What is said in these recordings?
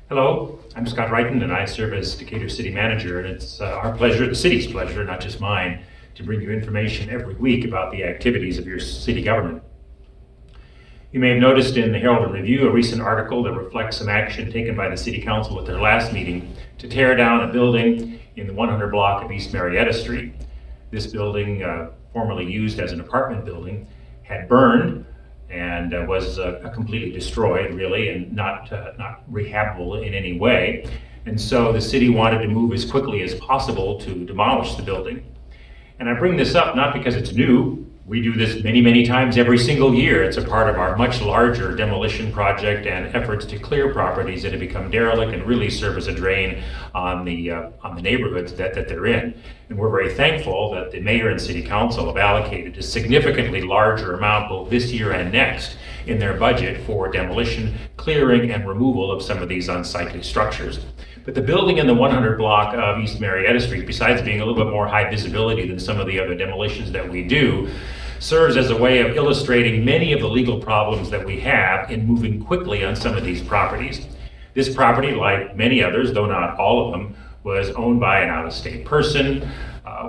Hello, I'm Scott Wrighton and I serve as Decatur City Manager, and it's our pleasure, the city's pleasure, not just mine, to bring you information every week about the activities of your city government. You may have noticed in the Herald and Review a recent article that reflects some action taken by the City Council at their last meeting to tear down a building in the 100 block of East Marietta Street. This building, formerly used as an apartment building, had burned and was completely destroyed, really, and not rehabable in any way. And so the city wanted to move as quickly as possible to demolish the building. And I bring this up not because it's new. We do this many, many times every single year. It's a part of our much larger demolition project and efforts to clear properties that have become derelict and really serve as a drain on the neighborhoods that they're in. And we're very thankful that the mayor and city council have allocated a significantly larger amount both this year and next in their budget for demolition, clearing, and removal of some of these unsightly structures. But the building in the 100 block of East Marietta Street, besides being a little bit more high visibility than some of the other demolitions that we do, serves as a way of illustrating many of the legal problems that we have in moving quickly on some of these properties. This property, like many others, though not all of them, was owned by an out-of-state person,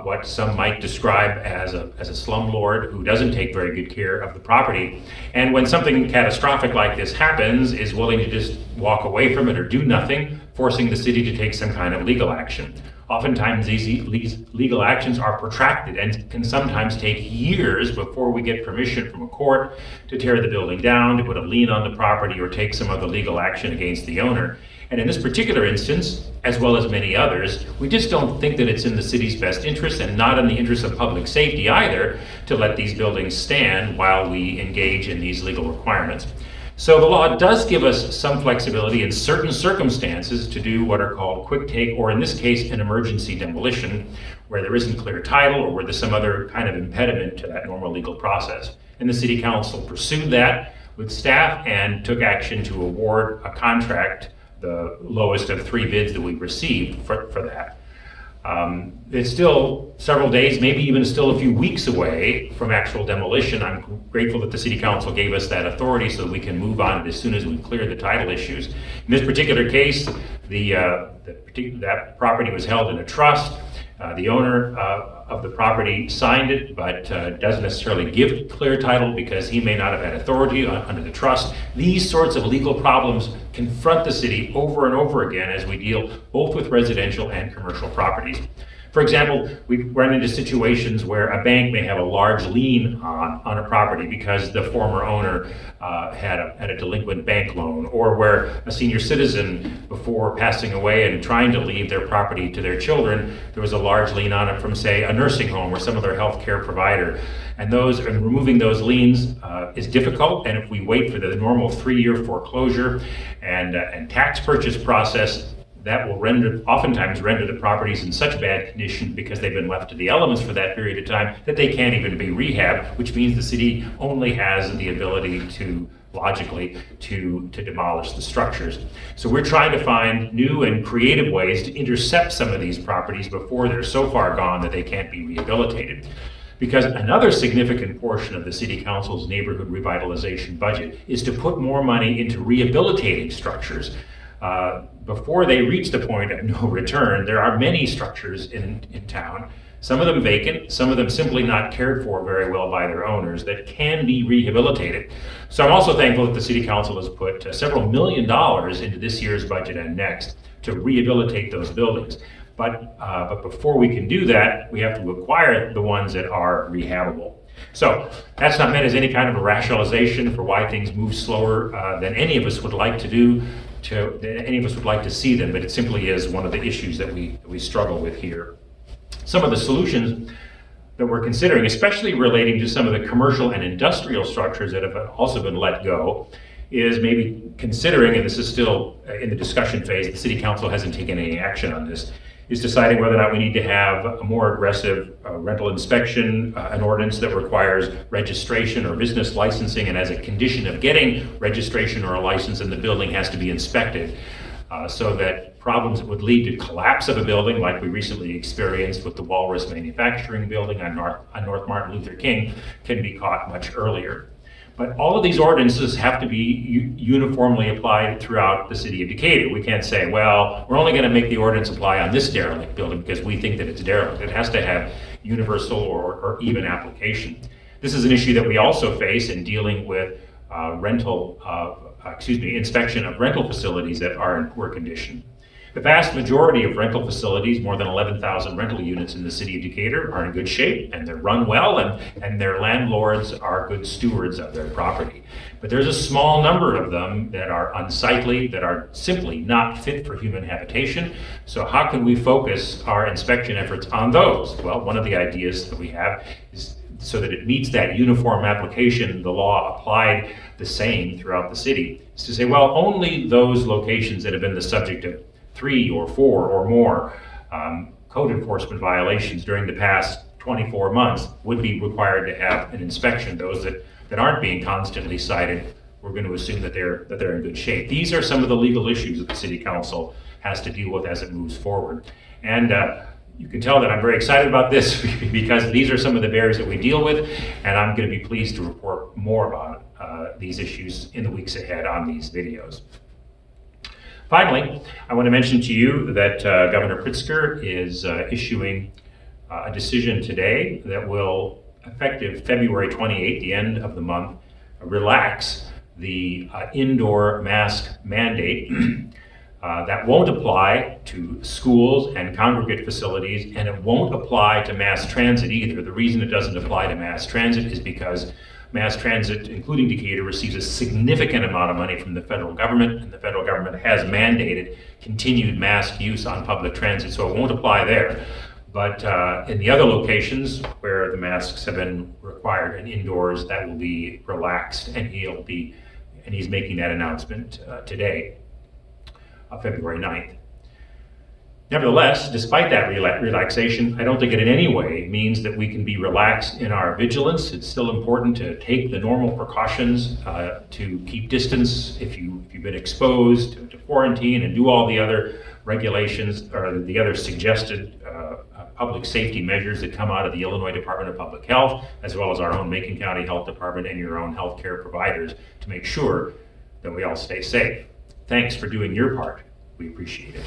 what some might describe as a slumlord who doesn't take very good care of the property. And when something catastrophic like this happens, is willing to just walk away from it or do nothing, forcing the city to take some kind of legal action. Oftentimes these legal actions are protracted and can sometimes take years before we get permission from a court to tear the building down, to put a lien on the property, or take some other legal action against the owner. And in this particular instance, as well as many others, we just don't think that it's in the city's best interest, and not in the interest of public safety either, to let these buildings stand while we engage in these legal requirements. So the law does give us some flexibility in certain circumstances to do what are called quick take, or in this case, an emergency demolition, where there isn't clear title or where there's some other kind of impediment to that normal legal process. And the city council pursued that with staff and took action to award a contract, the lowest of 3 bids that we received for that. It's still several days, maybe even still a few weeks away from actual demolition. I'm grateful that the city council gave us that authority so that we can move on it as soon as we clear the title issues. In this particular case, that property was held in a trust. The owner of the property signed it, but doesn't necessarily give clear title because he may not have had authority under the trust. These sorts of legal problems confront the city over and over again as we deal both with residential and commercial properties. For example, we've run into situations where a bank may have a large lien on a property because the former owner had a delinquent bank loan, or where a senior citizen, before passing away and trying to leave their property to their children, there was a large lien on it from, say, a nursing home or some other health care provider. And removing those liens is difficult, and if we wait for the normal 3-year foreclosure and tax purchase process, that will oftentimes render the properties in such bad condition because they've been left to the elements for that period of time that they can't even be rehabbed, which means the city only has the ability to, logically, to demolish the structures. So we're trying to find new and creative ways to intercept some of these properties before they're so far gone that they can't be rehabilitated. Because another significant portion of the City Council's neighborhood revitalization budget is to put more money into rehabilitating structures. Before they reach the point of no return, there are many structures in town, some of them vacant, some of them simply not cared for very well by their owners, that can be rehabilitated. So I'm also thankful that the City Council has put several $1 million into this year's budget and next to rehabilitate those buildings. But before we can do that, we have to acquire the ones that are rehabable. So that's not meant as any kind of a rationalization for why things move slower than any of us would like to do, any of us would like to see them, but it simply is one of the issues that we struggle with here. Some of the solutions that we're considering, especially relating to some of the commercial and industrial structures that have also been let go, is maybe considering, and this is still in the discussion phase, the City Council hasn't taken any action on this, is deciding whether or not we need to have a more aggressive rental inspection, an ordinance that requires registration or business licensing, and as a condition of getting registration or a license, and the building has to be inspected, so that problems that would lead to collapse of a building, like we recently experienced with the Walrus Manufacturing Building on North Martin Luther King, can be caught much earlier. But all of these ordinances have to be uniformly applied throughout the city of Decatur. We can't say, well, we're only going to make the ordinance apply on this derelict building because we think that it's derelict. It has to have universal or even application. This is an issue that we also face in dealing with inspection of rental facilities that are in poor condition. The vast majority of rental facilities, more than 11,000 rental units in the city of Decatur, are in good shape and they're run well, and their landlords are good stewards of their property. But there's a small number of them that are unsightly, that are simply not fit for human habitation. So how can we focus our inspection efforts on those? Well, one of the ideas that we have is so that it meets that uniform application, the law applied the same throughout the city, is to say, well, only those locations that have been the subject of 3 or 4 or more code enforcement violations during the past 24 months would be required to have an inspection. Those that aren't being constantly cited, we're going to assume that they're in good shape. These are some of the legal issues that the City Council has to deal with as it moves forward. And you can tell that I'm very excited about this because these are some of the barriers that we deal with, and I'm going to be pleased to report more about these issues in the weeks ahead on these videos. Finally, I want to mention to you that Governor Pritzker is issuing a decision today that will, effective February 28th, the end of the month, relax the indoor mask mandate. That won't apply to schools and congregate facilities, and it won't apply to mass transit either. The reason it doesn't apply to mass transit is because mass transit, including Decatur, receives a significant amount of money from the federal government, and the federal government has mandated continued mask use on public transit, so it won't apply there. But in the other locations where the masks have been required and indoors, that will be relaxed, and he's making that announcement today, February 9th. Nevertheless, despite that relaxation, I don't think it in any way means that we can be relaxed in our vigilance. It's still important to take the normal precautions to keep distance if you've been exposed, to quarantine and do all the other regulations or the other suggested public safety measures that come out of the Illinois Department of Public Health, as well as our own Macon County Health Department and your own healthcare providers to make sure that we all stay safe. Thanks for doing your part. We appreciate it.